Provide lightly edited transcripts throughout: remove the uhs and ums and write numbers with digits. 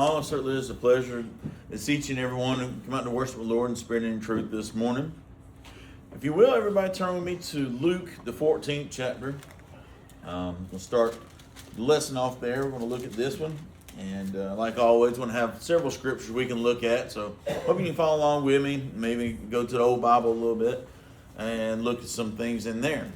It certainly is a pleasure. It's each and every one who come out to worship the Lord in spirit and in truth this morning. If you will, everybody turn with me to Luke, the 14th chapter. We'll start the lesson off there. We're going to look at this one. And like always, we're going to have several scriptures we can look at. So hope you can follow along with me. Maybe go to the old Bible a little bit and look at some things in there.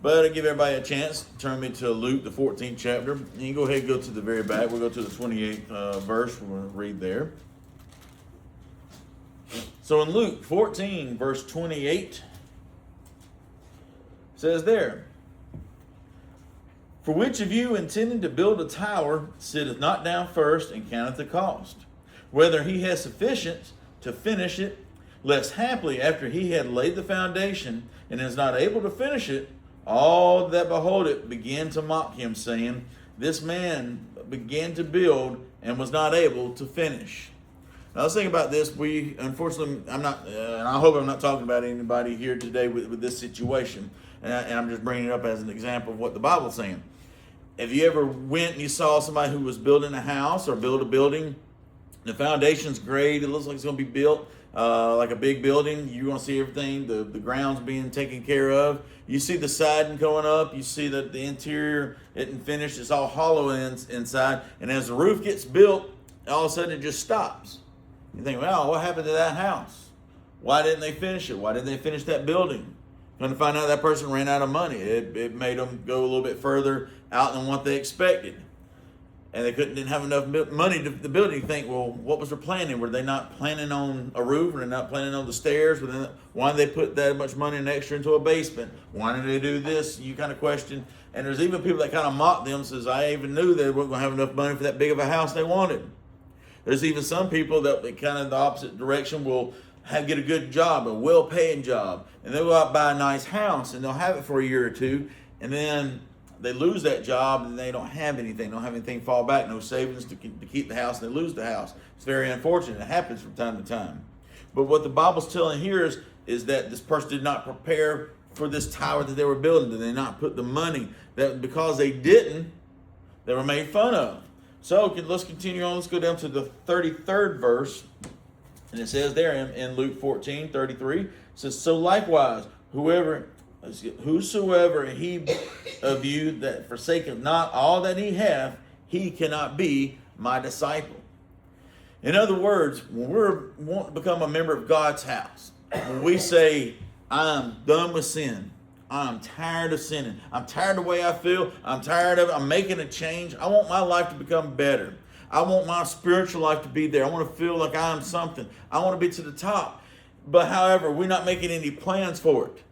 But I give everybody a chance. Turn me to Luke, the 14th chapter. And you go ahead and go to the very back. We'll go to the 28th verse. We'll read there. So in Luke 14, verse 28, it says there, "For which of you intending to build a tower sitteth not down first and counteth the cost, whether he has sufficient to finish it, lest haply after he had laid the foundation and is not able to finish it, all that behold it began to mock him, saying, This man began to build and was not able to finish." Now let's think about this. We, unfortunately, and I hope I'm not talking about anybody here today with this situation, and I'm just bringing it up as an example of what the Bible's saying. Have you ever went and you saw somebody who was building a house or build a building? The foundation's great. It looks like it's going to be built like a big building. You're going to see everything. The ground's being taken care of. You see the siding going up. You see that the interior isn't finished. It's all hollow inside. And as the roof gets built, all of a sudden it just stops. You think, well, what happened to that house? Why didn't they finish it? Why didn't they finish that building? Going to find out that person ran out of money. It made them go a little bit further out than what they expected. And they didn't have enough money to build it. You think, well, what was their planning? Were they not planning on a roof? Were they not planning on the stairs? Why did they put that much money and extra into a basement? Why did they do this? You kind of question. And there's even people that kind of mock them, says, I even knew they weren't going to have enough money for that big of a house they wanted. There's even some people that kind of the opposite direction will get a good job, a well-paying job, and they'll go out and buy a nice house, and they'll have it for a year or two, and then they lose that job, and they don't have anything. Don't have anything to fall back, no savings to keep the house, and they lose the house. It's very unfortunate. It happens from time to time. But what the Bible's telling here is that this person did not prepare for this tower that they were building. Did they not put the money? That because they didn't, they were made fun of. So let's continue on. Let's go down to the 33rd verse. And it says there in Luke 14:33, it says, "So likewise, whosoever he of you that forsaketh not all that he hath, he cannot be my disciple." In other words, when we want to become a member of God's house, when we say, I'm done with sin, I'm tired of sinning, I'm tired of the way I feel, I'm tired of it, I'm making a change, I want my life to become better. I want my spiritual life to be there. I want to feel like I'm something. I want to be to the top. But however, we're not making any plans for it.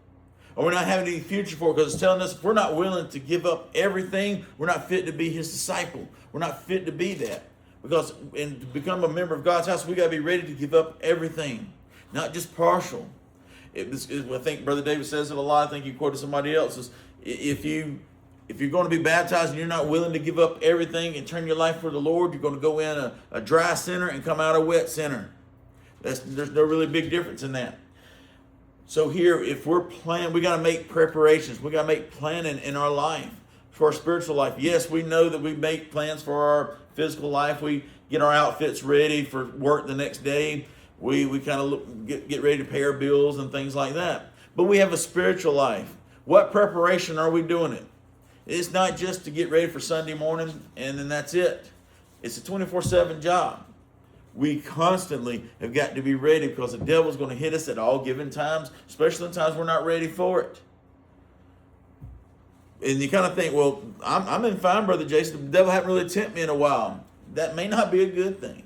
Or we're not having any future for it, because it's telling us if we're not willing to give up everything, we're not fit to be his disciple. We're not fit to be that. Because to become a member of God's house, we got to be ready to give up everything, not just partial. I think Brother David says it a lot. I think you quoted somebody else. If you're going to be baptized and you're not willing to give up everything and turn your life for the Lord, you're going to go in a dry sinner and come out a wet sinner. There's no really big difference in that. So here, if we're planning, we got to make preparations. We got to make planning in our life for our spiritual life. Yes, we know that we make plans for our physical life. We get our outfits ready for work the next day. We kind of get ready to pay our bills and things like that. But we have a spiritual life. What preparation are we doing it? It's not just to get ready for Sunday morning and then that's it. It's a 24/7 job. We constantly have got to be ready, because the devil's going to hit us at all given times, especially in times we're not ready for it. And you kind of think, well, I'm in fine, Brother Jason. The devil hasn't really tempted me in a while. That may not be a good thing.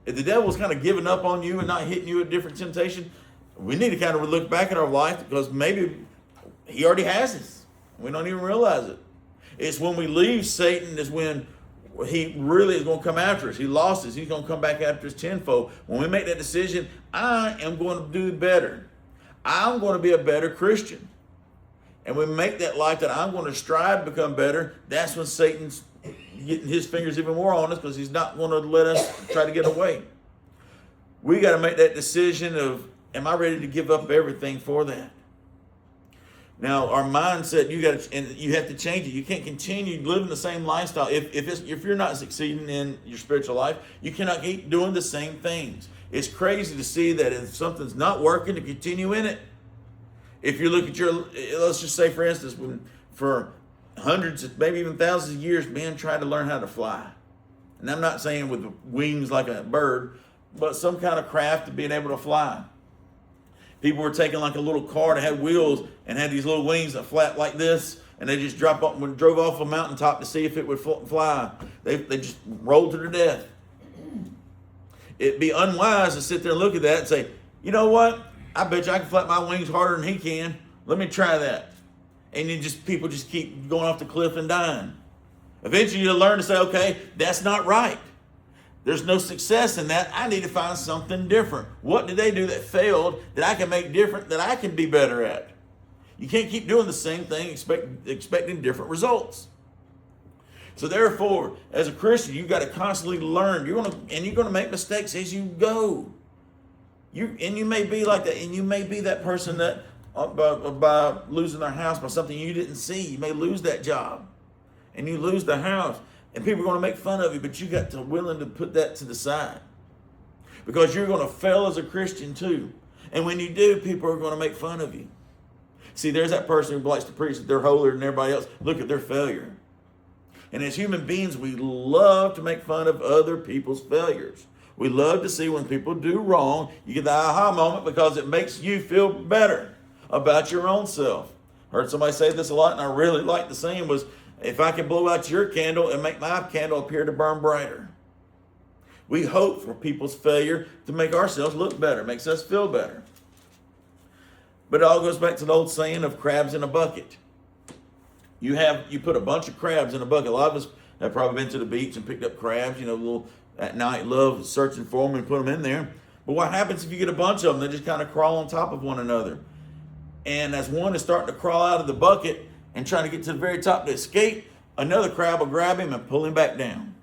If the devil's kind of giving up on you and not hitting you with different temptation, we need to kind of look back at our life, because maybe he already has us. We don't even realize it. It's when we leave Satan is when he really is going to come after us. He lost us. He's going to come back after us tenfold. When we make that decision, I am going to do better. I'm going to be a better Christian. And we make that life that I'm going to strive to become better, that's when Satan's getting his fingers even more on us, because he's not going to let us try to get away. We got to make that decision of, am I ready to give up everything for that? Now, our mindset, you have to change it. You can't continue living the same lifestyle. If you're not succeeding in your spiritual life, you cannot keep doing the same things. It's crazy to see that if something's not working, to continue in it. If you look at let's just say, for instance, for hundreds, maybe even thousands of years, men tried to learn how to fly. And I'm not saying with wings like a bird, but some kind of craft of being able to fly. People were taking like a little car that had wheels and had these little wings that flap like this, and they just drove off a mountaintop to see if it would fly. They just rolled to their death. It'd be unwise to sit there and look at that and say, you know what? I bet you I can flap my wings harder than he can. Let me try that. And then people just keep going off the cliff and dying. Eventually you'll learn to say, okay, that's not right. There's no success in that. I need to find something different. What did they do that failed that I can make different, that I can be better at? You can't keep doing the same thing expecting different results. So therefore, as a Christian, you've got to constantly learn. You're going to make mistakes as you go. You may be like that, and you may be that person that by losing their house by something you didn't see, you may lose that job, and you lose the house, and people are going to make fun of you. But you got to willing to put that to the side, because you're going to fail as a Christian too. And when you do, people are going to make fun of you. See, there's that person who likes to preach that they're holier than everybody else. Look at their failure. And as human beings, we love to make fun of other people's failures. We love to see when people do wrong, you get the aha moment because it makes you feel better about your own self. I heard somebody say this a lot, and I really like the saying was, if I can blow out your candle and make my candle appear to burn brighter. We hope for people's failure to make ourselves look better, makes us feel better. But it all goes back to the old saying of crabs in a bucket. You put a bunch of crabs in a bucket. A lot of us have probably been to the beach and picked up crabs, at night, love searching for them and put them in there. But what happens if you get a bunch of them? They just kind of crawl on top of one another. And as one is starting to crawl out of the bucket and trying to get to the very top to escape, another crab will grab him and pull him back down.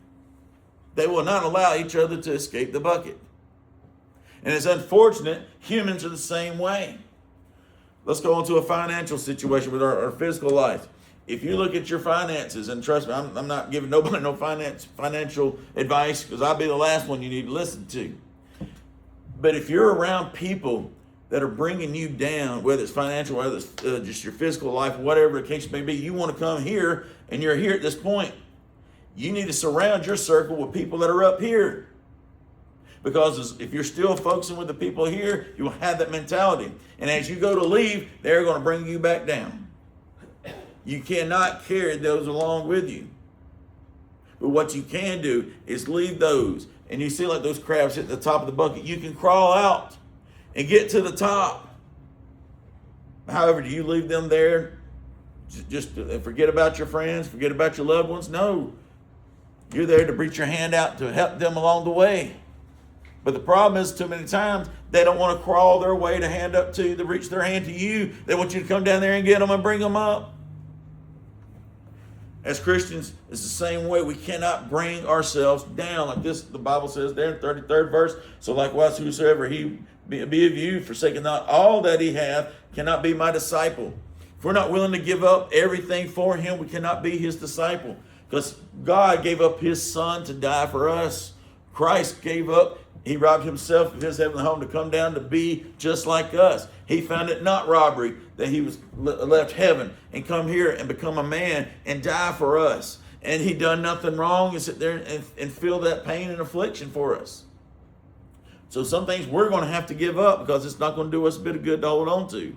They will not allow each other to escape the bucket. And it's unfortunate, humans are the same way. Let's go into a financial situation with our physical life. If you look at your finances, and trust me, I'm not giving nobody no financial advice, because I'll be the last one you need to listen to. But if you're around people that are bringing you down, whether it's financial, whether it's just your physical life, whatever the case may be, you want to come here, and you're here at this point, you need to surround your circle with people that are up here. Because if you're still focusing with the people here, you will have that mentality. And as you go to leave, they're going to bring you back down. You cannot carry those along with you. But what you can do is leave those. And you see like those crabs at the top of the bucket. You can crawl out and get to the top. However, do you leave them there? Just forget about your friends, forget about your loved ones? No. You're there to reach your hand out to help them along the way. But the problem is, too many times, they don't want to crawl their way to hand up to you, to reach their hand to you. They want you to come down there and get them and bring them up. As Christians, it's the same way. We cannot bring ourselves down. Like this, the Bible says there in 33rd verse, so likewise whosoever he be of you, forsaking not all that he hath, cannot be my disciple. If we're not willing to give up everything for him, we cannot be his disciple. Because God gave up his son to die for us. Christ gave up, he robbed himself of his heavenly home to come down to be just like us. He found it not robbery that he was left heaven and come here and become a man and die for us. And he done nothing wrong and sit there and feel that pain and affliction for us. So some things we're going to have to give up because it's not going to do us a bit of good to hold on to.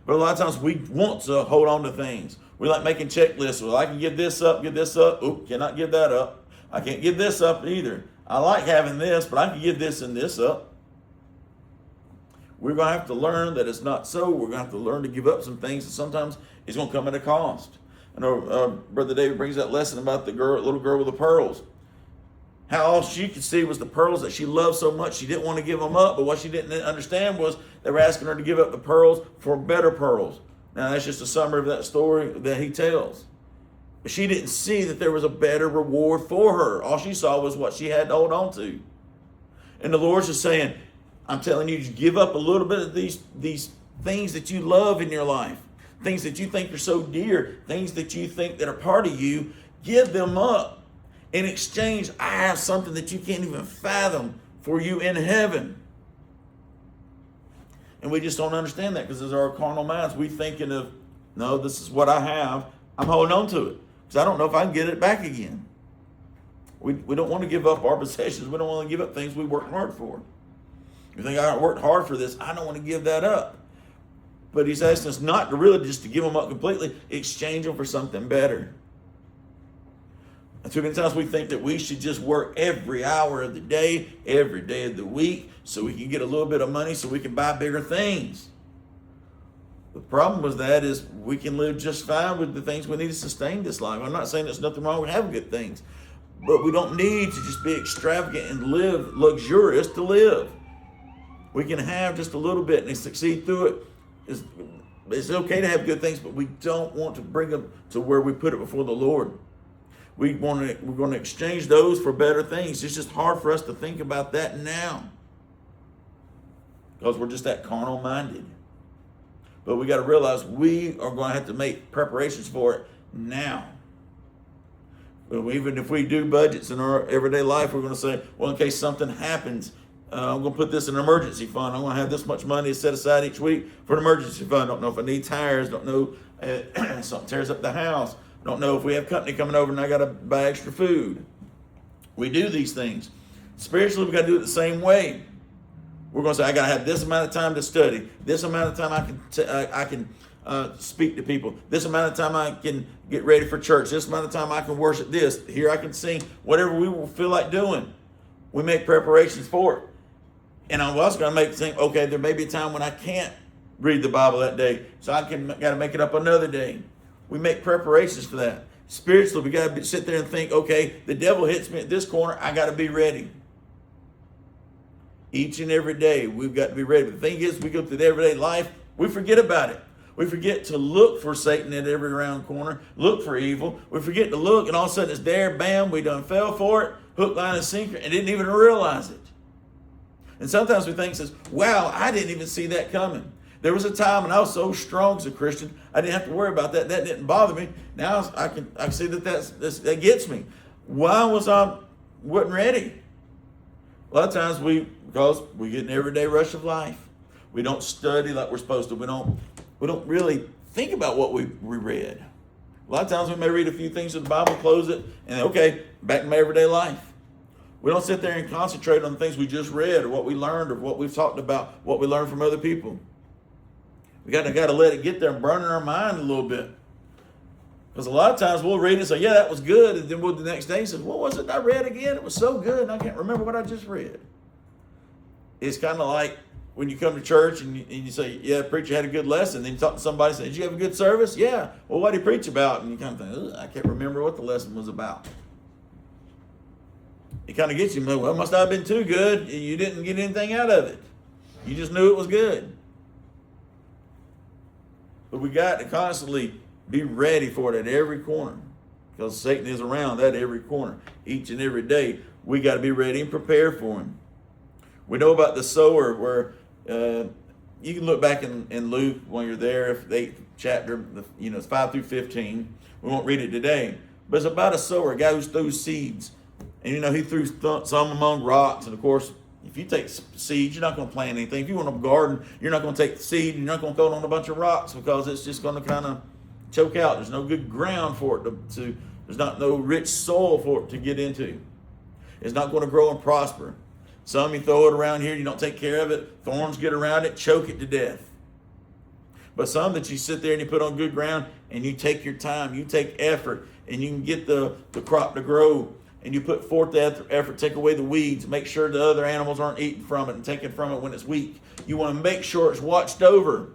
But a lot of times we want to hold on to things. We like making checklists. Well, I can give this up, give this up. Oop, cannot give that up. I can't give this up either. I like having this, but I can give this and this up. We're going to have to learn that it's not so. We're going to have to learn to give up some things, and sometimes it's going to come at a cost. I know Brother David brings that lesson about the little girl with the pearls. How all she could see was the pearls that she loved so much she didn't want to give them up, but what she didn't understand was they were asking her to give up the pearls for better pearls. Now that's just a summary of that story that he tells. But she didn't see that there was a better reward for her. All she saw was what she had to hold on to. And the Lord's just saying, I'm telling you, just give up a little bit of these things that you love in your life. things that you think are so dear, things that you think that are part of you, give them up. In exchange, I have something that you can't even fathom for you in heaven. And we just don't understand that because as our carnal minds, we thinking of, no, this is what I have. I'm holding on to it because I don't know if I can get it back again. We don't want to give up our possessions. We don't want to give up things we worked hard for. You think, I worked hard for this. I don't want to give that up. But he's asking us not to really just to give them up completely, exchange them for something better. And too many times we think that we should just work every hour of the day, every day of the week, so we can get a little bit of money so we can buy bigger things. The problem with that is we can live just fine with the things we need to sustain this life. I'm not saying there's nothing wrong with having good things, but we don't need to just be extravagant and live luxurious to live. We can have just a little bit and succeed through it. It's okay to have good things, but we don't want to bring them to where we put it before the Lord. We're going to exchange those for better things. It's just hard for us to think about that now because we're just that carnal minded. But we got to realize we are going to have to make preparations for it now. Even if we do budgets in our everyday life, we're going to say, well, in case something happens, I'm going to put this in an emergency fund. I'm going to have this much money set aside each week for an emergency fund. Don't know if I need tires. Don't know if something tears up the house. Don't know if we have company coming over and I got to buy extra food. We do these things. Spiritually, we got to do it the same way. We're going to say, I got to have this amount of time to study. This amount of time I can speak to people. This amount of time I can get ready for church. This amount of time I can worship this. Here I can sing. Whatever we will feel like doing, we make preparations for it. And I'm also going to think, okay, there may be a time when I can't read the Bible that day, so got to make it up another day. We make preparations for that. Spiritually, we got to sit there and think, okay, the devil hits me at this corner, I got to be ready. Each and every day, we've got to be ready. But the thing is, we go through the everyday life, we forget about it. We forget to look for Satan at every round corner, look for evil. We forget to look, and all of a sudden it's there, bam, we done fell for it, hook, line, and sinker, and didn't even realize it. And sometimes we think, wow, I didn't even see that coming. There was a time when I was so strong as a Christian, I didn't have to worry about that. That didn't bother me. Now I can see that gets me. Why wasn't ready? A lot of times because we get an everyday rush of life. We don't study like we're supposed to. We don't really think about what we read. A lot of times we may read a few things in the Bible, close it, and okay, back to my everyday life. We don't sit there and concentrate on the things we just read or what we learned or what we've talked about, what we learned from other people. We got to let it get there and burn in our mind a little bit. Because a lot of times we'll read it and say, yeah, that was good. And then the next day say, what was it I read again? It was so good and I can't remember what I just read. It's kind of like when you come to church and you say, yeah, preacher had a good lesson. Then you talk to somebody and say, did you have a good service? Yeah. Well, what did he preach about? And you kind of think, I can't remember what the lesson was about. It kind of gets you, well, it must not have been too good. You didn't get anything out of it. You just knew it was good. But we got to constantly be ready for it at every corner because Satan is around at every corner. Each and every day, we got to be ready and prepare for him. We know about the sower where you can look back in Luke when you're there, the 8th chapter, it's 5 through 15. We won't read it today. But it's about a sower, a guy who throws seeds. And, he threw some among rocks. And, of course, if you take seeds, you're not going to plant anything. If you want a garden, you're not going to take the seed and you're not going to throw it on a bunch of rocks because it's just going to kind of choke out. There's no good ground for it there's not no rich soil for it to get into. It's not going to grow and prosper. Some you throw it around here, you don't take care of it, thorns get around it, choke it to death. But some that you sit there and you put on good ground and you take your time, you take effort, and you can get the crop to grow. And you put forth the effort, take away the weeds, make sure the other animals aren't eating from it and taking from it when it's weak. You want to make sure it's watched over.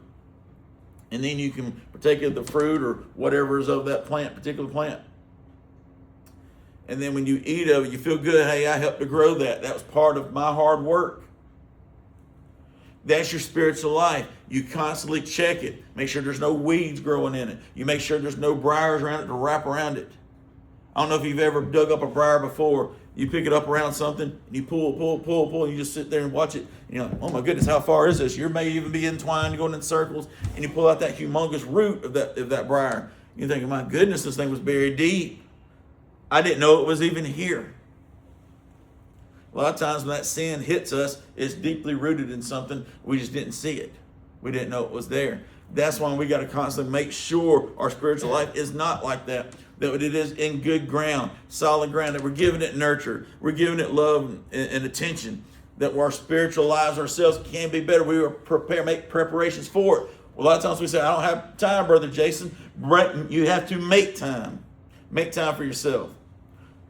And then you can partake of the fruit or whatever is of that particular plant. And then when you eat of it, you feel good. Hey, I helped to grow that. That was part of my hard work. That's your spiritual life. You constantly check it. Make sure there's no weeds growing in it. You make sure there's no briars around it to wrap around it. I don't know if you've ever dug up a briar before. You pick it up around something, and you pull, and you just sit there and watch it. And you're like, oh my goodness, how far is this? You may even be entwined, going in circles, and you pull out that humongous root of that briar. You think, my goodness, this thing was buried deep. I didn't know it was even here. A lot of times when that sin hits us, it's deeply rooted in something. We just didn't see it. We didn't know it was there. That's why we got to constantly make sure our spiritual life is not like that. That it is in good ground, solid ground, that we're giving it nurture, we're giving it love and attention, that our spiritual lives ourselves can be better. We will make preparations for it. A lot of times we say, I don't have time, Brother Jason. You have to make time. Make time for yourself.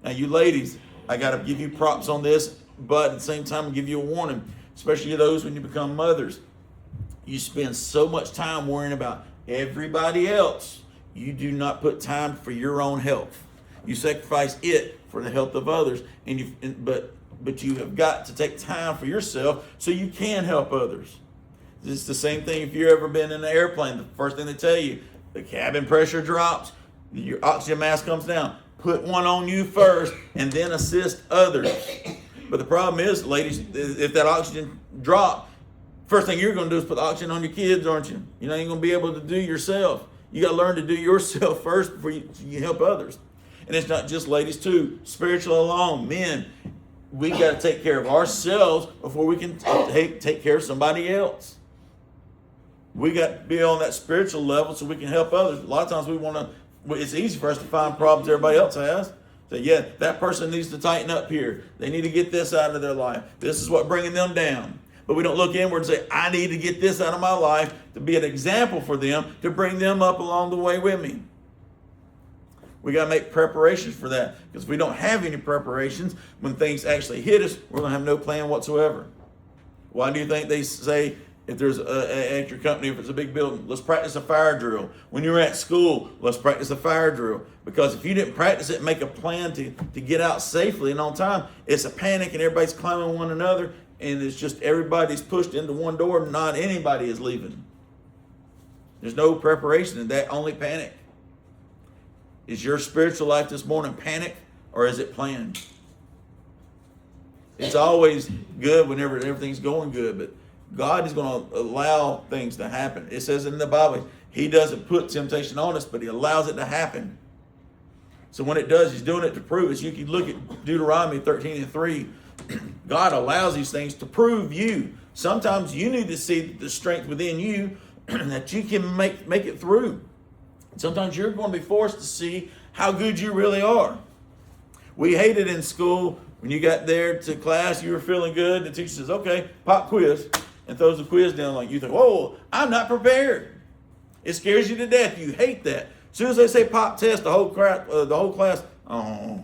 Now, you ladies, I got to give you props on this, but at the same time, I'll give you a warning, especially those when you become mothers. You spend so much time worrying about everybody else. You do not put time for your own health. You sacrifice it for the health of others, but you have got to take time for yourself so you can help others. It's the same thing if you've ever been in an airplane. The first thing they tell you, the cabin pressure drops, your oxygen mask comes down. Put one on you first and then assist others. But the problem is, ladies, if that oxygen drops, first thing you're going to do is put the oxygen on your kids, aren't you? You're not even going to be able to do yourself. You got to learn to do yourself first before you help others. And it's not just ladies too. Spiritual alone, men, we got to take care of ourselves before we can take care of somebody else. We got to be on that spiritual level so we can help others. A lot of times it's easy for us to find problems everybody else has. Say, yeah, that person needs to tighten up here. They need to get this out of their life. This is what's bringing them down. But we don't look inward and say, I need to get this out of my life to be an example for them, to bring them up along the way with me. We got to make preparations for that. Because if we don't have any preparations, when things actually hit us, we're going to have no plan whatsoever. Why do you think they say, if there's at your company, if it's a big building, let's practice a fire drill. When you're at school, let's practice a fire drill. Because if you didn't practice it and make a plan to get out safely and on time, it's a panic and everybody's climbing one another. And it's just everybody's pushed into one door, not anybody is leaving. There's no preparation in that, only panic. Is your spiritual life this morning panic or is it planned? It's always good whenever everything's going good, but God is going to allow things to happen. It says in the Bible, He doesn't put temptation on us, but He allows it to happen. So when it does, He's doing it to prove us. You can look at Deuteronomy 13:3. God allows these things to prove you. Sometimes you need to see the strength within you that you can make it through. Sometimes you're going to be forced to see how good you really are. We hated in school when you got there to class, you were feeling good. The teacher says, okay, pop quiz, and throws the quiz down like you think, whoa, I'm not prepared. It scares you to death. You hate that. As soon as they say pop test, the whole class, oh.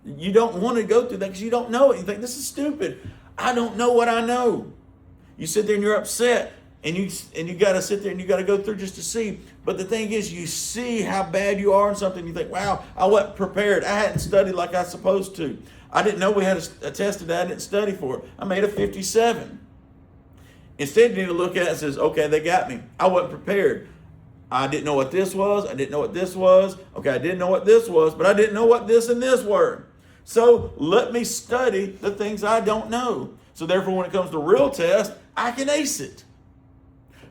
You don't want to go through that because you don't know it. You think, this is stupid. I don't know what I know. You sit there and you're upset. And you got to sit there and you got to go through just to see. But the thing is, you see how bad you are in something. You think, wow, I wasn't prepared. I hadn't studied like I was supposed to. I didn't know we had a test today. I didn't study for it. I made a 57. Instead, you need to look at it and says, okay, they got me. I wasn't prepared. I didn't know what this was. I didn't know what this was. Okay, I didn't know what this was, but I didn't know what this and this were. So let me study the things I don't know. So therefore, when it comes to real test, I can ace it.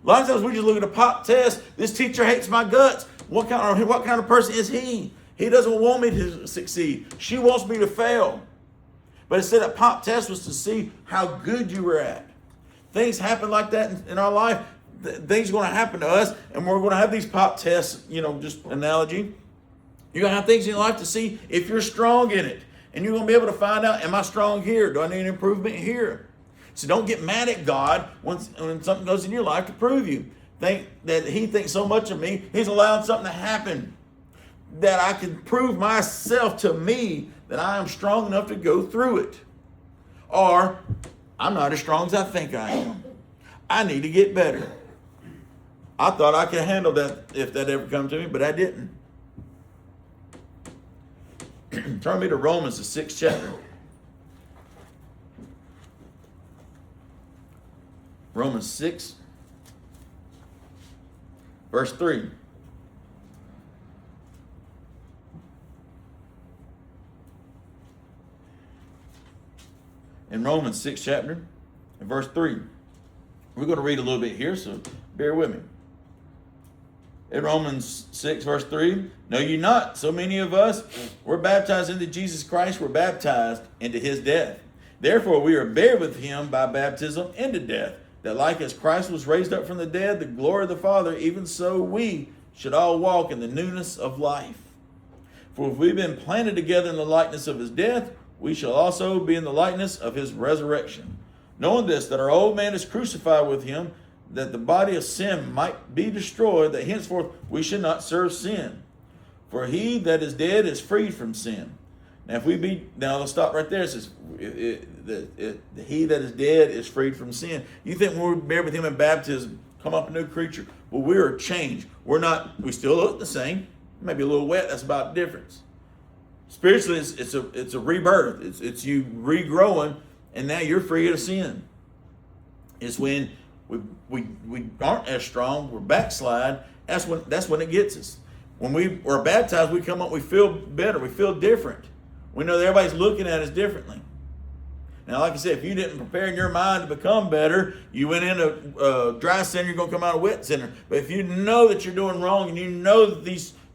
A lot of times we just look at a pop test. This teacher hates my guts. What kind of person is he? He doesn't want me to succeed. She wants me to fail. But instead, a pop test was to see how good you were at. Things happen like that in our life. Things are going to happen to us, and we're going to have these pop tests, just analogy. You're going to have things in your life to see if you're strong in it. And you're going to be able to find out, am I strong here? Do I need an improvement here? So don't get mad at God when something goes in your life to prove you. Think that He thinks so much of me, He's allowed something to happen that I can prove myself to me that I am strong enough to go through it. Or, I'm not as strong as I think I am. I need to get better. I thought I could handle that if that ever come to me, but I didn't. Turn me to Romans, the 6th chapter. Romans 6, verse 3. in Romans 6 chapter, in verse 3. We're going to read a little bit here, so bear with me. In Romans 6 verse 3, know ye not, so many of us were baptized into Jesus Christ, were baptized into his death. Therefore we are buried with him by baptism into death, that like as Christ was raised up from the dead, the glory of the Father, even so we should all walk in the newness of life. For if we've been planted together in the likeness of his death, we shall also be in the likeness of his resurrection. Knowing this, that our old man is crucified with him, that the body of sin might be destroyed, that henceforth we should not serve sin. For he that is dead is freed from sin. Now let's stop right there. It says, he that is dead is freed from sin. You think when we're buried with him in baptism, come up a new creature? Well, we are changed. We still look the same. Maybe a little wet, that's about the difference. Spiritually, it's a rebirth. It's you regrowing, and now you're free of sin. It's when we aren't as strong, we're backslide, that's when it gets us. When we are baptized, we come up, we feel better, we feel different. We know that everybody's looking at us differently. Now, like I said, if you didn't prepare in your mind to become better, you went into a dry center, you're going to come out a wet center. But if you know that you're doing wrong, and you know that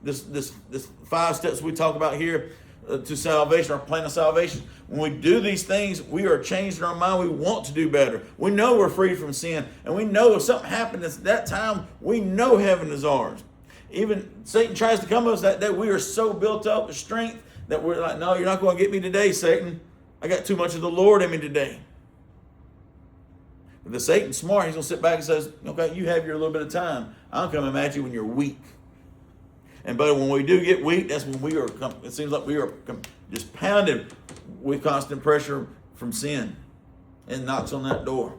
this 5 steps we talk about here to salvation, our plan of salvation, when we do these things, we are changed in our mind. We want to do better. We know we're free from sin. And we know if something happened at that time, we know heaven is ours. Even Satan tries to come to us that we are so built up with strength that we're like, no, you're not going to get me today, Satan. I got too much of the Lord in me today. But the Satan's smart. He's going to sit back and says, okay, you have your little bit of time. I'm coming at you when you're weak. But when we do get weak, that's when it seems like we are just pounded with constant pressure from sin, and knocks on that door.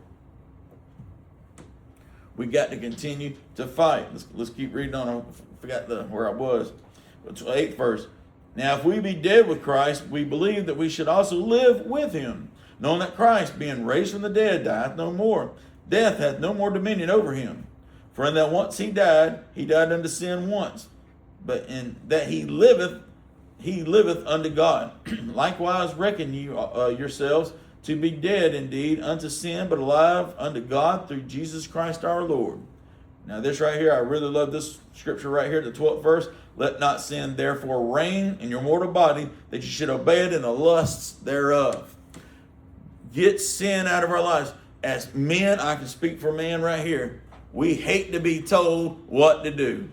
We got to continue to fight. Let's keep reading on. I forgot where I was. 8th verse. Now, if we be dead with Christ, we believe that we should also live with him, knowing that Christ, being raised from the dead, dieth no more. Death hath no more dominion over him. For in that once he died unto sin once. But in that he liveth unto God. Likewise reckon you yourselves to be dead indeed unto sin, but alive unto God through Jesus Christ our Lord. Now this right here, I really love this scripture right here, the 12th verse. Let not sin therefore reign in your mortal body, that you should obey it in the lusts thereof. Get sin out of our lives. As men, I can speak for men right here. We hate to be told what to do.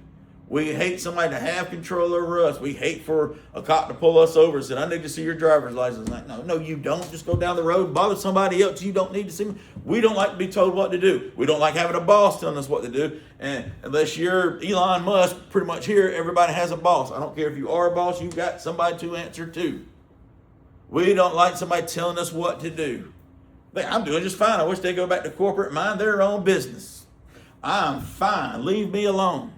We hate somebody to have control over us. We hate for a cop to pull us over and say, I need to see your driver's license. Like, no, you don't. Just go down the road and bother somebody else. You don't need to see me. We don't like to be told what to do. We don't like having a boss telling us what to do. And unless you're Elon Musk, pretty much here, everybody has a boss. I don't care if you are a boss, you've got somebody to answer to. We don't like somebody telling us what to do. I'm doing just fine. I wish they'd go back to corporate and mind their own business. I'm fine. Leave me alone.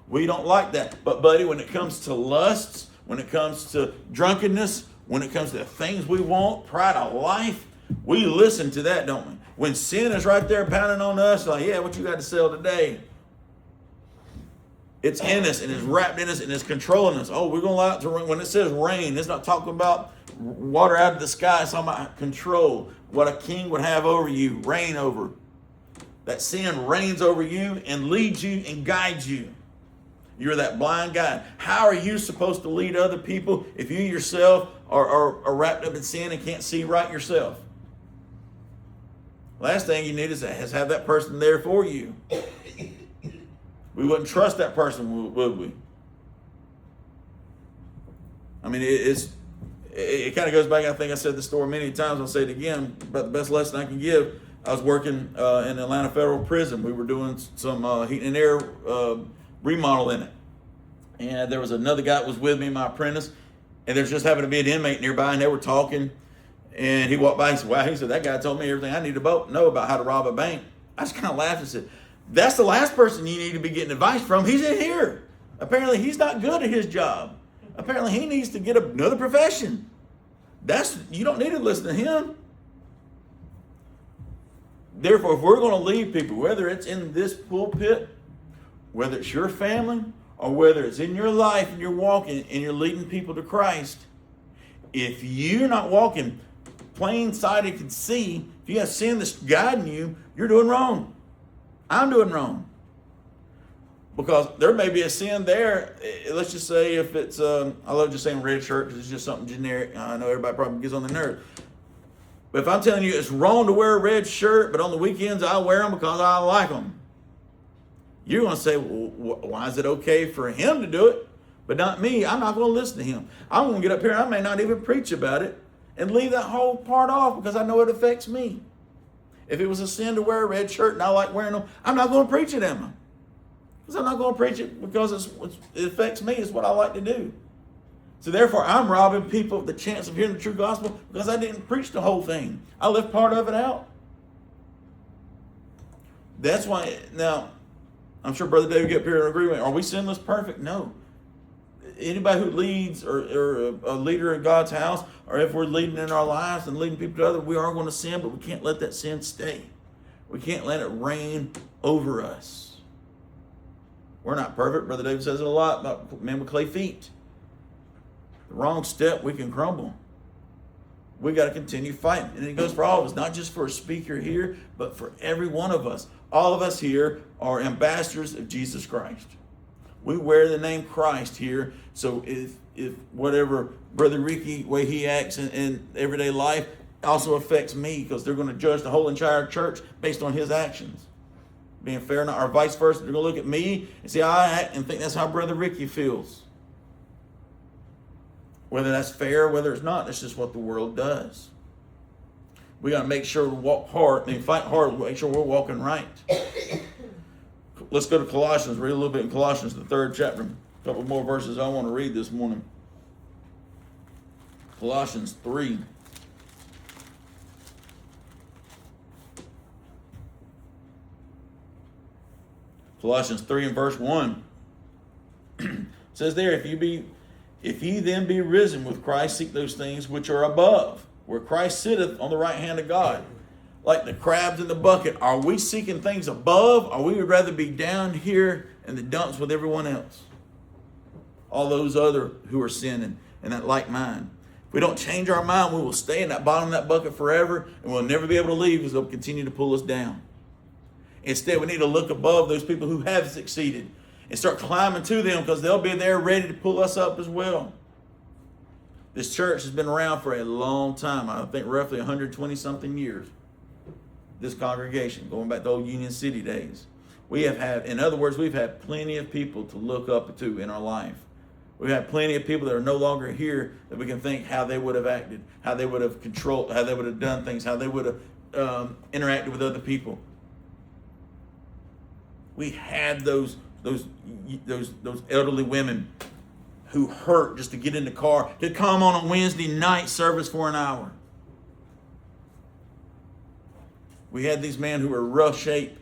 We don't like that. But buddy, when it comes to lusts, when it comes to drunkenness, when it comes to things we want, pride of life, we listen to that, don't we? When sin is right there pounding on us, like, yeah, what you got to sell today? It's in us and it's wrapped in us and it's controlling us. Oh, we're going to allow it to rain. When it says rain, it's not talking about water out of the sky. It's talking about control. What a king would have over you, reign over. That sin reigns over you and leads you and guides you. You're that blind guide. How are you supposed to lead other people if you yourself are wrapped up in sin and can't see right yourself? Last thing you need is have that person there for you. We wouldn't trust that person, would we? I mean, it kind of goes back. I think I said the story many times. I'll say it again. But the best lesson I can give, I was working in Atlanta Federal Prison. We were doing some heating and air remodel in it. And there was another guy that was with me, my apprentice, and there just happened to be an inmate nearby, and they were talking. And he walked by and said, wow, he said, that guy told me everything I need to know about how to rob a bank. I just kind of laughed and said, that's the last person you need to be getting advice from. He's in here. Apparently he's not good at his job. Apparently he needs to get another profession. You don't need to listen to him. Therefore, if we're going to lead people, whether it's in this pulpit, whether it's your family, or whether it's in your life and you're walking and you're leading people to Christ, if you're not walking plain sighted can see, if you have sin that's guiding you, you're doing wrong. I'm doing wrong. Because there may be a sin there. Let's just say if it's, I love just saying red shirt because it's just something generic. I know everybody probably gets on the nerve. But if I'm telling you it's wrong to wear a red shirt, but on the weekends I wear them because I like them, you're going to say, well, why is it okay for him to do it, but not me? I'm not going to listen to him. I'm going to get up here and I may not even preach about it and leave that whole part off because I know it affects me. If it was a sin to wear a red shirt and I like wearing them, I'm not going to preach it, am I? Because I'm not going to preach it because it affects me. It's what I like to do. So therefore, I'm robbing people of the chance of hearing the true gospel because I didn't preach the whole thing. I left part of it out. That's why, now, I'm sure Brother David get up here in agreement. Are we sinless perfect? No. Anybody who leads or a leader in God's house, or if we're leading in our lives and leading people to others, we are going to sin, but we can't let that sin stay. We can't let it reign over us. We're not perfect. Brother David says it a lot about men with clay feet. The wrong step, we can crumble. We got to continue fighting. And it goes for all of us, not just for a speaker here, but for every one of us. All of us here are ambassadors of Jesus Christ. We wear the name Christ here. So if whatever Brother Ricky, way he acts in everyday life, also affects me, because they're going to judge the whole entire church based on his actions. Being fair, or vice versa. They're going to look at me and see how I act and think that's how Brother Ricky feels. Whether that's fair, whether it's not, that's just what the world does. We got to make sure we walk hard, fight hard, make sure we're walking right. Let's go to Colossians, read a little bit in Colossians, the 3rd chapter. A couple more verses I want to read this morning. Colossians 3. Colossians 3 and verse 1. It says there, if ye then be risen with Christ, seek those things which are above, where Christ sitteth on the right hand of God. Like the crabs in the bucket, are we seeking things above, or we would rather be down here in the dumps with everyone else? All those other who are sinning and that like mind. If we don't change our mind, we will stay in that bottom of that bucket forever, and we'll never be able to leave because they'll continue to pull us down. Instead, we need to look above those people who have succeeded and start climbing to them, because they'll be there ready to pull us up as well. This church has been around for a long time. I think roughly 120-something years. This congregation, going back to old Union City days. We've had plenty of people to look up to in our life. We've had plenty of people that are no longer here that we can think how they would have acted, how they would have controlled, how they would have done things, how they would have interacted with other people. We had those elderly women who hurt just to get in the car to come on a Wednesday night service for an hour. We had these men who were rough shape,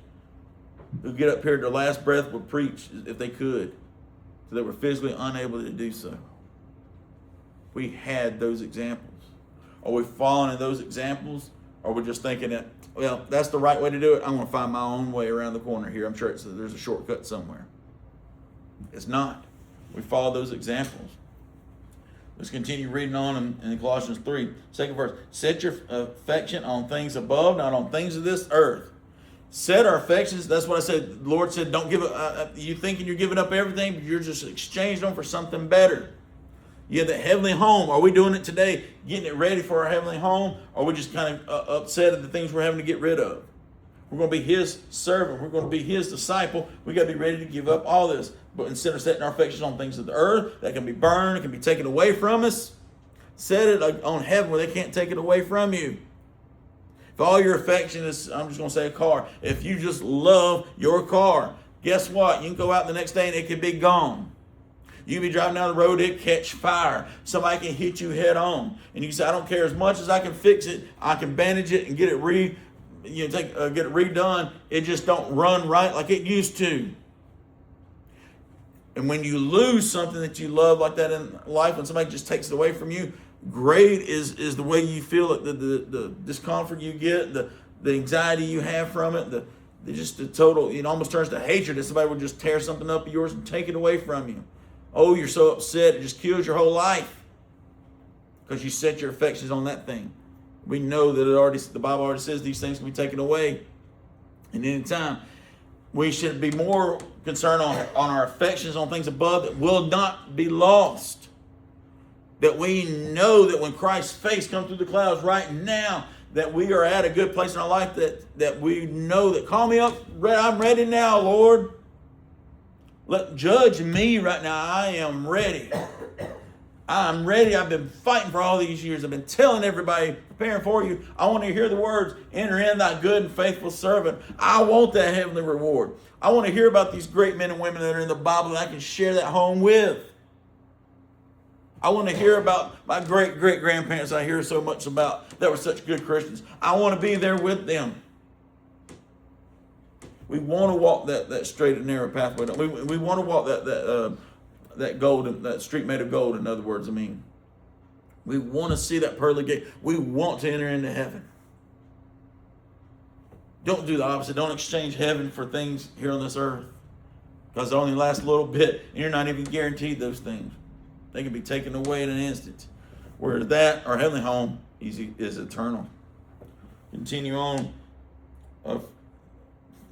who get up here to their last breath would preach if they could, so they were physically unable to do so. We had those examples. Are we following in those examples, or are we just thinking that, well, that's the right way to do it, I'm going to find my own way around the corner here, I'm sure there's a shortcut somewhere? It's not. We follow those examples. Let's continue reading on in Colossians 3, 2nd verse. Set your affection on things above, not on things of this earth. Set our affections, that's what I said. The Lord said, don't give up. You thinking you're giving up everything, but you're just exchanging them for something better. You have that heavenly home. Are we doing it today, getting it ready for our heavenly home? Or are we just kind of upset at the things we're having to get rid of? We're going to be His servant. We're going to be His disciple. We got to be ready to give up all this. But instead of setting our affections on things of the earth that can be burned, it can be taken away from us, set it on heaven where they can't take it away from you. If all your affection is, I'm just going to say a car. If you just love your car, guess what? You can go out the next day and it can be gone. You can be driving down the road, it catch fire. Somebody can hit you head on. And you can say, I don't care, as much as I can fix it, I can bandage it and get it redone. It just don't run right like it used to. And when you lose something that you love like that in life, when somebody just takes it away from you, great is the way you feel it, the discomfort you get, the anxiety you have from it, the total, it almost turns to hatred that somebody would just tear something up of yours and take it away from you. Oh, you're so upset, it just kills your whole life because you set your affections on that thing. We know that the Bible already says these things can be taken away at any time. We should be more concerned on our affections on things above that will not be lost. That we know that when Christ's face comes through the clouds right now, that we are at a good place in our life, that we know that call me up, I'm ready now, Lord. Judge me right now. I am ready. I'm ready. I've been fighting for all these years. I've been telling everybody, preparing for you. I want to hear the words, enter in thy good and faithful servant. I want that heavenly reward. I want to hear about these great men and women that are in the Bible that I can share that home with. I want to hear about my great-great-grandparents I hear so much about that were such good Christians. I want to be there with them. We want to walk that straight and narrow pathway. We want to walk that golden, that street made of gold, in other words. I mean, we want to see that pearly gate. We want to enter into heaven. Don't do the opposite. Don't exchange heaven for things here on this earth, because it only lasts a little bit, and you're not even guaranteed those things. They can be taken away in an instant. Whereas that, our heavenly home, is eternal. Continue on.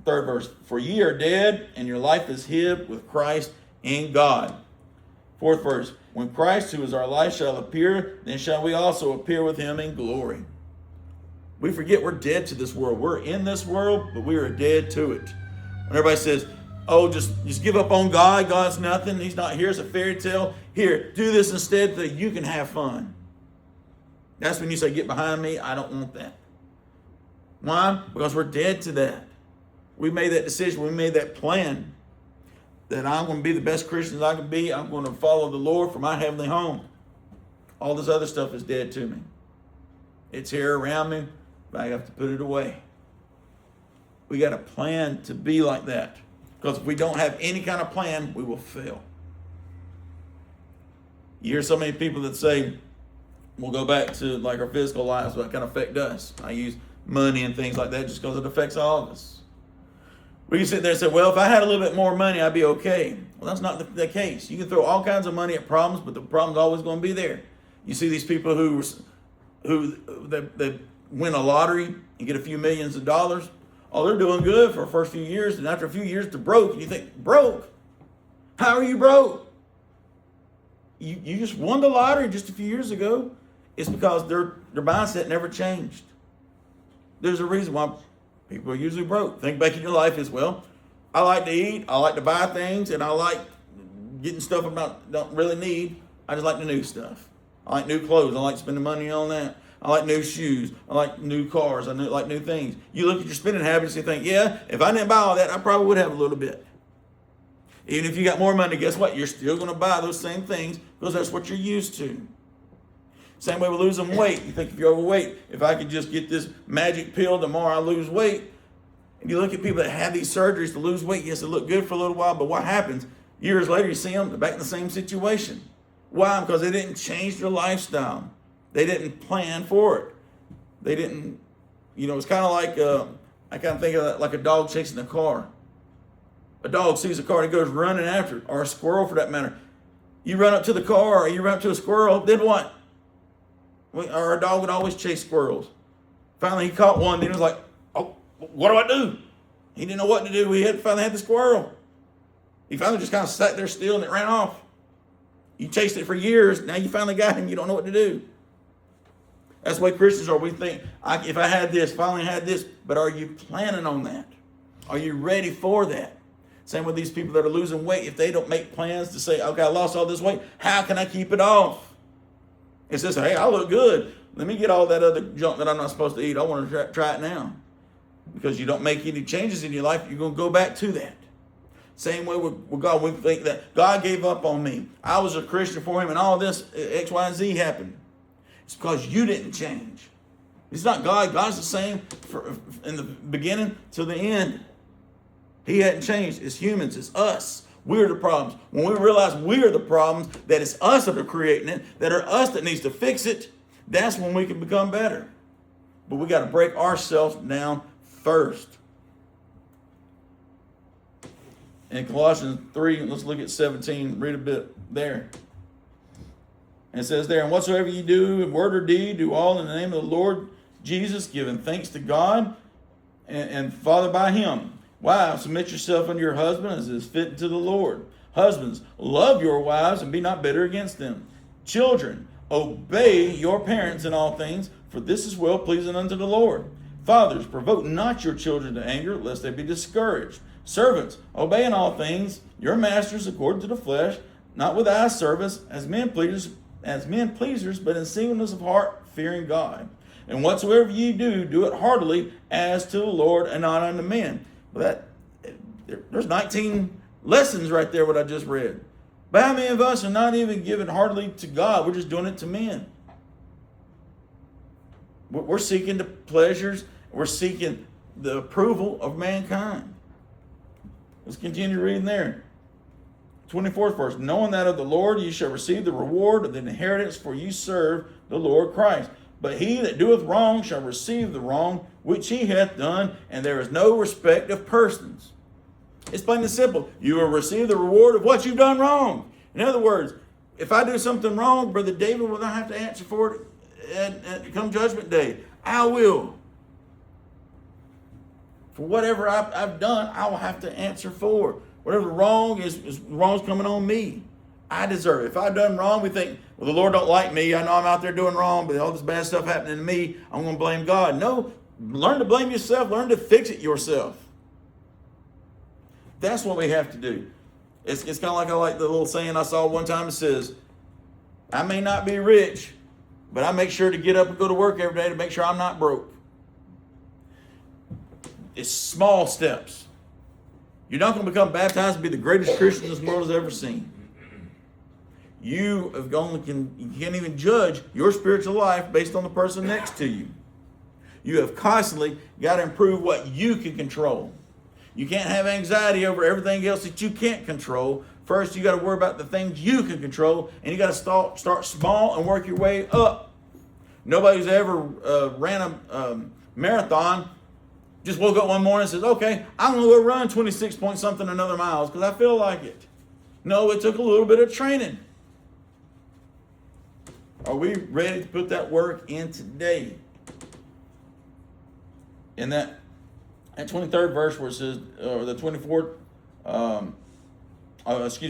Third verse. For ye are dead, and your life is hid with Christ in God. Fourth verse. When Christ, who is our life, shall appear, then shall we also appear with him in glory. We forget we're dead to this world. We're in this world, but we are dead to it. When everybody says, oh, just give up on God. God's nothing. He's not here. It's a fairy tale. Here, do this instead so that you can have fun. That's when you say, get behind me. I don't want that. Why? Because we're dead to that. We made that decision. We made that plan that I'm going to be the best Christian I can be. I'm going to follow the Lord for my heavenly home. All this other stuff is dead to me. It's here around me, but I have to put it away. We got a plan to be like that. Because if we don't have any kind of plan, we will fail. You hear so many people that say, we'll go back to like our physical lives, what can affect us. I use money and things like that just because it affects all of us. We can sit there and say, well, if I had a little bit more money, I'd be okay. Well, that's not the case. You can throw all kinds of money at problems, but the problem's always going to be there. You see these people who they win a lottery and get a few millions of dollars. Oh, they're doing good for the first few years, and after a few years, they're broke. And you think, broke? How are you broke? You just won the lottery just a few years ago. It's because their mindset never changed. There's a reason why people are usually broke. Think back in your life as well. I like to eat. I like to buy things, and I like getting stuff I don't really need. I just like the new stuff. I like new clothes. I like spending money on that. I like new shoes. I like new cars. I like new things. You look at your spending habits and you think, yeah, if I didn't buy all that, I probably would have a little bit. Even if you got more money, guess what? You're still going to buy those same things because that's what you're used to. Same way with losing weight. You think if you're overweight, if I could just get this magic pill, tomorrow I lose weight. And you look at people that have these surgeries to lose weight. Yes, it look good for a little while, but what happens? Years later, you see them, they're back in the same situation. Why? Because they didn't change their lifestyle. They didn't plan for it. They didn't, it's kind of like, I kind of think of that like a dog chasing a car. A dog sees a car and he goes running after it, or a squirrel for that matter. You run up to the car or you run up to a squirrel, then what? Or a dog would always chase squirrels. Finally, he caught one, then he was like, oh, what do I do? He didn't know what to do. He finally had the squirrel. He finally just kind of sat there still and it ran off. You chased it for years. Now you finally got him. You don't know what to do. That's the way Christians are. We think, if I had this, finally had this, but are you planning on that? Are you ready for that? Same with these people that are losing weight. If they don't make plans to say, okay, I lost all this weight, how can I keep it off? It's just, hey, I look good. Let me get all that other junk that I'm not supposed to eat. I want to try it now. Because you don't make any changes in your life, you're going to go back to that. Same way with God. We think that God gave up on me. I was a Christian for him and all this X, Y, and Z happened. It's because you didn't change. It's not God. God's the same in the beginning to the end. He hadn't changed. It's humans. It's us. We're the problems. When we realize we're the problems, that it's us that are creating it, that are us that needs to fix it, that's when we can become better. But we got to break ourselves down first. In Colossians 3, let's look at 17, read a bit there. And it says there, and whatsoever you do, in word or deed, do all in the name of the Lord Jesus, giving thanks to God and Father by him. Wives, submit yourself unto your husband as is fitting to the Lord. Husbands, love your wives and be not bitter against them. Children, obey your parents in all things, for this is well pleasing unto the Lord. Fathers, provoke not your children to anger, lest they be discouraged. Servants, obey in all things your masters according to the flesh, not with eye service as men pleasers, but in singleness of heart, fearing God. And whatsoever ye do, do it heartily as to the Lord and not unto men. Well, there's 19 lessons right there, what I just read. But how many of us are not even giving heartily to God? We're just doing it to men. We're seeking the pleasures. We're seeking the approval of mankind. Let's continue reading there. 24th verse. Knowing that of the Lord ye shall receive the reward of the inheritance, for ye serve the Lord Christ. But he that doeth wrong shall receive the wrong which he hath done, and there is no respect of persons. It's plain and simple. You will receive the reward of what you've done wrong. In other words, if I do something wrong, Brother David will not have to answer for it at come judgment day. I will. For whatever I've done, I will have to answer for. Whatever wrong is wrong's coming on me. I deserve it. If I've done wrong, we think, well, the Lord don't like me. I know I'm out there doing wrong, but all this bad stuff happening to me, I'm going to blame God. No, learn to blame yourself. Learn to fix it yourself. That's what we have to do. It's kind of like I like the little saying I saw one time. It says, I may not be rich, but I make sure to get up and go to work every day to make sure I'm not broke. It's small steps. You're not going to become baptized and be the greatest Christian this world has ever seen. You can't even judge your spiritual life based on the person next to you. You have constantly got to improve what you can control. You can't have anxiety over everything else that you can't control. First, you got to worry about the things you can control, and you got to start small and work your way up. Nobody who's ever ran a marathon just woke up one morning and says, okay, I'm going to go run 26 point something another miles because I feel like it. No, it took a little bit of training. Are we ready to put that work in today? In that 23rd verse where it says, or the 24th,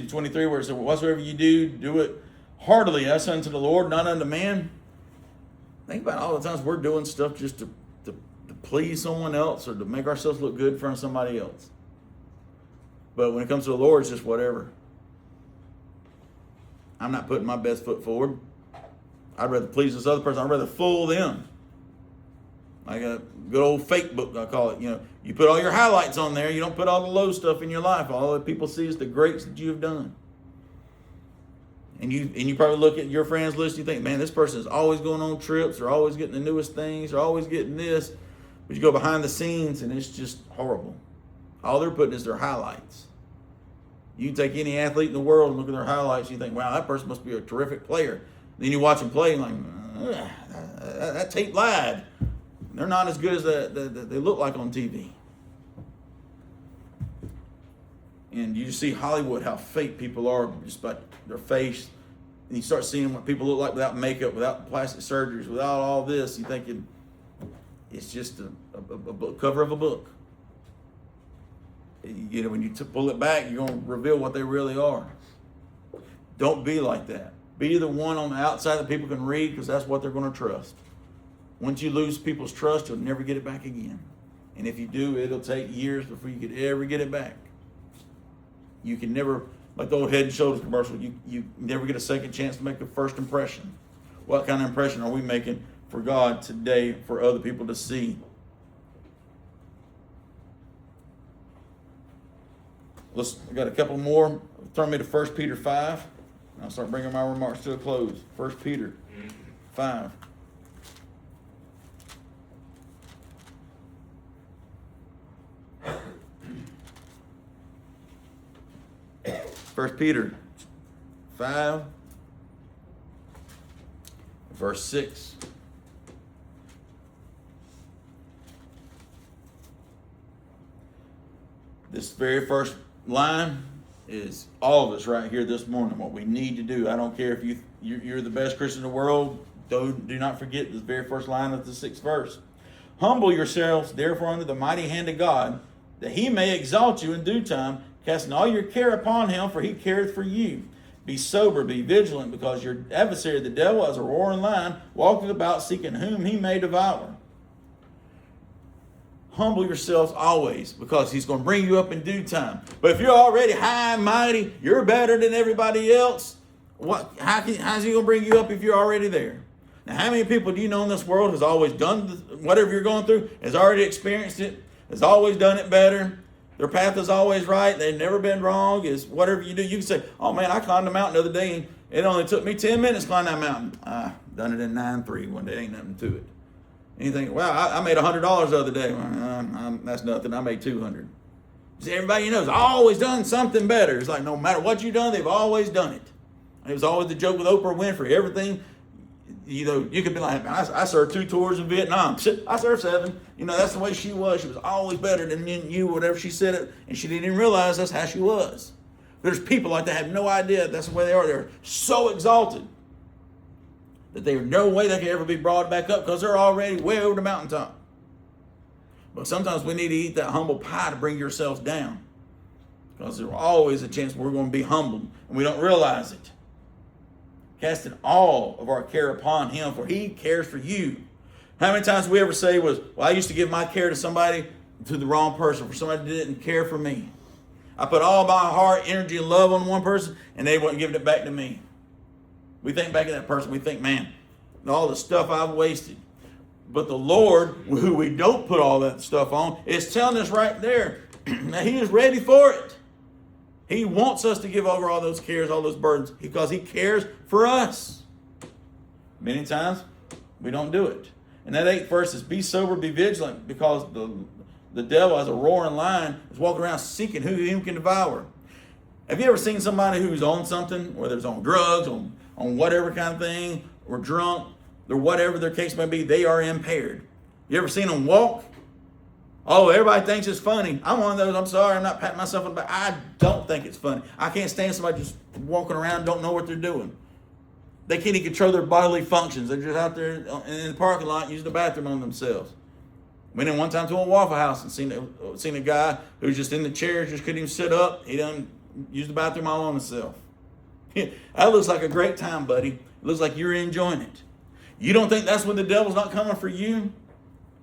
23, where it says, whatsoever you do, do it heartily as unto the Lord, not unto man. Think about all the times we're doing stuff just to please someone else or to make ourselves look good in front of somebody else. But when it comes to the Lord, it's just whatever. I'm not putting my best foot forward. I'd rather please this other person. I'd rather fool them. Like a good old fake book, I call it. You know, you put all your highlights on there. You don't put all the low stuff in your life. All that people see is the greats that you have done. And you probably look at your friends list. You think, man, this person is always going on trips. They're always getting the newest things. They're always getting this. But you go behind the scenes, and it's just horrible. All they're putting is their highlights. You take any athlete in the world and look at their highlights, and you think, wow, that person must be a terrific player. Then you watch them play, and like, that tape lied. They're not as good as they look like on TV. And you see Hollywood, how fake people are just by their face. And you start seeing what people look like without makeup, without plastic surgeries, without all this. You're thinking it's just a book, cover of a book. You know, when you pull it back, you're going to reveal what they really are. Don't be like that. Be the one on the outside that people can read, because that's what they're going to trust. Once you lose people's trust, you'll never get it back again. And if you do, it'll take years before you could ever get it back. You can never, like the old Head and Shoulders commercial, you never get a second chance to make a first impression. What kind of impression are we making for God today for other people to see? I got a couple more. Turn me to 1 Peter 5. I'll start bringing my remarks to a close. 1 Peter 5. First Peter 5, verse 6. This very first line is all of us right here this morning, what we need to do. I don't care if you're the best Christian in the world, Do not forget the very first line of the 6th verse. Humble yourselves, therefore, under the mighty hand of God, that he may exalt you in due time, casting all your care upon him, for he careth for you. Be sober, be vigilant, because your adversary, the devil, as a roaring lion, walketh about, seeking whom he may devour. Humble yourselves always, because he's going to bring you up in due time. But if you're already high and mighty, you're better than everybody else, how's he going to bring you up if you're already there? Now, how many people do you know in this world has always done whatever you're going through, has already experienced it, has always done it better? Their path is always right. They've never been wrong. Is whatever you do, you can say, oh man, I climbed a mountain the other day and it only took me 10 minutes to climb that mountain. I done it in 9:3 one day. Ain't nothing to it. Anything, wow, I made $100 the other day. That's nothing. I made $200. See, everybody you know has always done something better. It's like no matter what you've done, they've always done it. It was always the joke with Oprah Winfrey. Everything, you know, you could be like, I served 2 tours in Vietnam. I served 7. You know, that's the way she was. She was always better than you, whatever she said it, and she didn't even realize that's how she was. There's people like that have no idea that's the way they are. They're so exalted that there's no way they can ever be brought back up because they're already way over the mountaintop. But sometimes we need to eat that humble pie to bring yourselves down, because there's always a chance we're going to be humbled and we don't realize it. Casting all of our care upon him, for he cares for you. How many times we ever say well, I used to give my care to somebody, to the wrong person, for somebody that didn't care for me. I put all my heart, energy, and love on one person, and they weren't giving it back to me. We think back at that person, we think, man, all the stuff I've wasted. But the Lord, who we don't put all that stuff on, is telling us right there that he is ready for it. He wants us to give over all those cares, all those burdens, because he cares for us. Many times, we don't do it. And that 8th verse is, be sober, be vigilant, because the devil, as a roaring lion, is walking around seeking who he can devour. Have you ever seen somebody who's on something, whether it's on drugs, on whatever kind of thing, or drunk, or whatever their case may be, they are impaired. You ever seen them walk? Oh, everybody thinks it's funny. I'm one of those, I'm sorry, I'm not patting myself on the back. I don't think it's funny. I can't stand somebody just walking around, don't know what they're doing. They can't even control their bodily functions. They're just out there in the parking lot using the bathroom on themselves. Went in one time to a Waffle House and seen a guy who was just in the chair, just couldn't even sit up. He done used the bathroom all on himself. That looks like a great time, buddy. It looks like you're enjoying it. You don't think that's when the devil's not coming for you?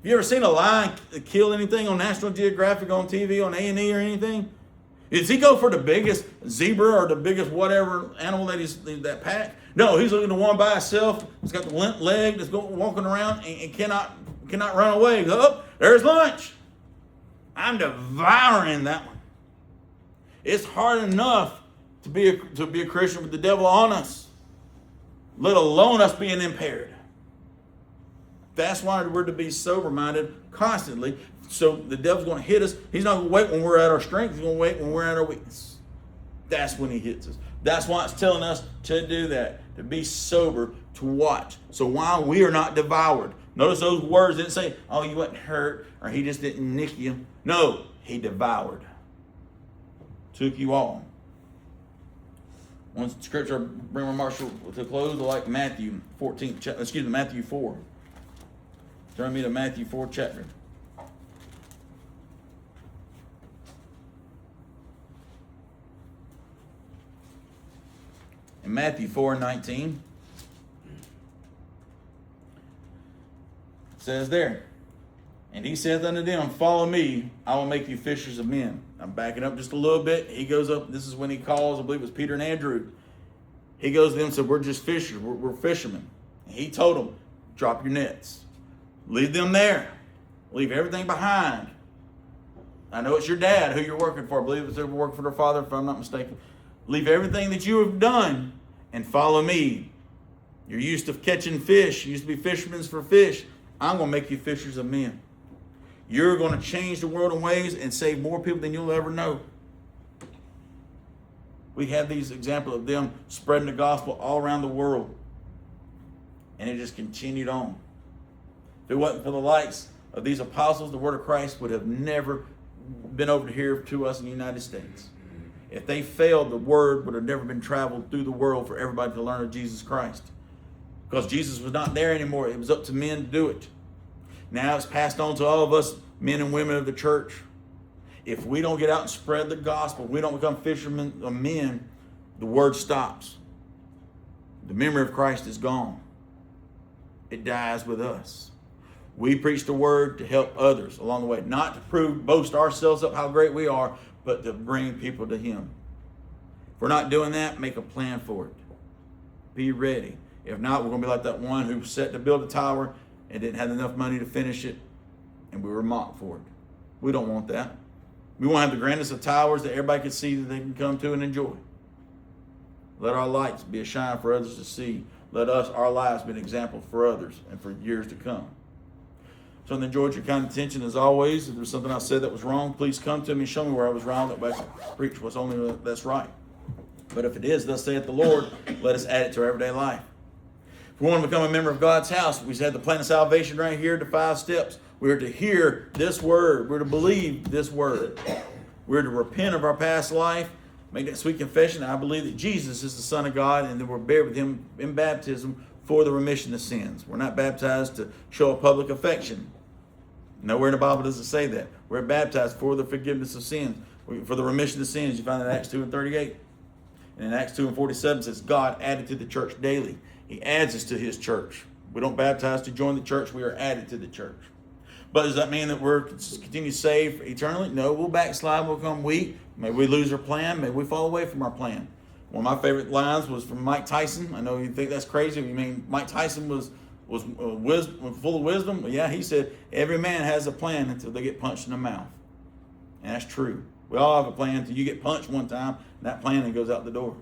You ever seen a lion kill anything on National Geographic, on TV, on A&E or anything? Does he go for the biggest zebra or the biggest whatever animal that pack? No, he's looking at the one by itself. It's got the limp leg that's walking around and cannot run away. He goes, oh, there's lunch. I'm devouring that one. It's hard enough to be a Christian with the devil on us, let alone us being impaired. That's why we're to be sober-minded constantly. So the devil's going to hit us. He's not going to wait when we're at our strength. He's going to wait when we're at our weakness. That's when he hits us. That's why it's telling us to do that, to be sober, to watch. So while we are not devoured. Notice those words didn't say, oh, you wasn't hurt, or he just didn't nick you. No, he devoured. Took you all. One scripture bring remarks to close, like Matthew 4. Turn me to Matthew 4 chapter. In Matthew 4:19, it says there, and he saith unto them, follow me, I will make you fishers of men. I'm backing up just a little bit. He goes up, this is when he calls, I believe it was Peter and Andrew. He goes to them and said, we're just fishers, we're fishermen. And he told them, drop your nets. Leave them there. Leave everything behind. I know it's your dad who you're working for. I believe it's working for their father, if I'm not mistaken. Leave everything that you have done and follow me. You're used to catching fish. You used to be fishermen for fish. I'm going to make you fishers of men. You're going to change the world in ways and save more people than you'll ever know. We have these examples of them spreading the gospel all around the world. And it just continued on. If it wasn't for the likes of these apostles, the word of Christ would have never been over here to us in the United States. If they failed, the word would have never been traveled through the world for everybody to learn of Jesus Christ. because Jesus was not there anymore. It was up to men to do it. Now it's passed on to all of us, men and women of the church. If we don't get out and spread the gospel, we don't become fishermen of men, the word stops. The memory of Christ is gone. It dies with us. We preach the word to help others along the way, not to boast ourselves up how great we are, but to bring people to Him. If we're not doing that, make a plan for it. Be ready. If not, we're going to be like that one who set to build a tower and didn't have enough money to finish it, and we were mocked for it. We don't want that. We want to have the grandest of towers that everybody can see that they can come to and enjoy. Let our lights be a shine for others to see. Let our lives be an example for others and for years to come. So I enjoyed your kind attention as always. If there's something I said that was wrong, please come to me and show me where I was wrong, that way I can preach what's only that's right. But if it is, thus saith the Lord, let us add it to our everyday life. If we want to become a member of God's house, we had the plan of salvation right here, the 5 steps. We're to hear this word. We're to believe this word. We're to repent of our past life, make that sweet confession. I believe that Jesus is the Son of God and that we're buried with Him in baptism for the remission of sins. We're not baptized to show a public affection. Nowhere in the Bible does it say that. We're baptized for the forgiveness of sins, for the remission of sins. You find that in Acts 2 and 38. And in Acts 2 and 47 it says, God added to the church daily. He adds us to His church. We don't baptize to join the church. We are added to the church. But does that mean that we're continue saved eternally? No, we'll backslide. We'll become weak. Maybe we lose our plan. Maybe we fall away from our plan. One of my favorite lines was from Mike Tyson. I know you think that's crazy. You mean Mike Tyson was full of wisdom? But yeah, he said, every man has a plan until they get punched in the mouth. And that's true. We all have a plan until you get punched one time, and that plan then goes out the door.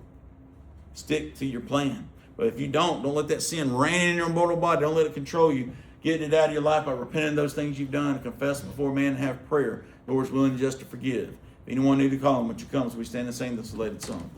Stick to your plan. But if you don't let that sin reign in your mortal body. Don't let it control you. Get it out of your life by repenting of those things you've done, confess before man, and have prayer. The Lord's willing and just to forgive. If anyone need to call Him, would you come as we stand and sing this related song?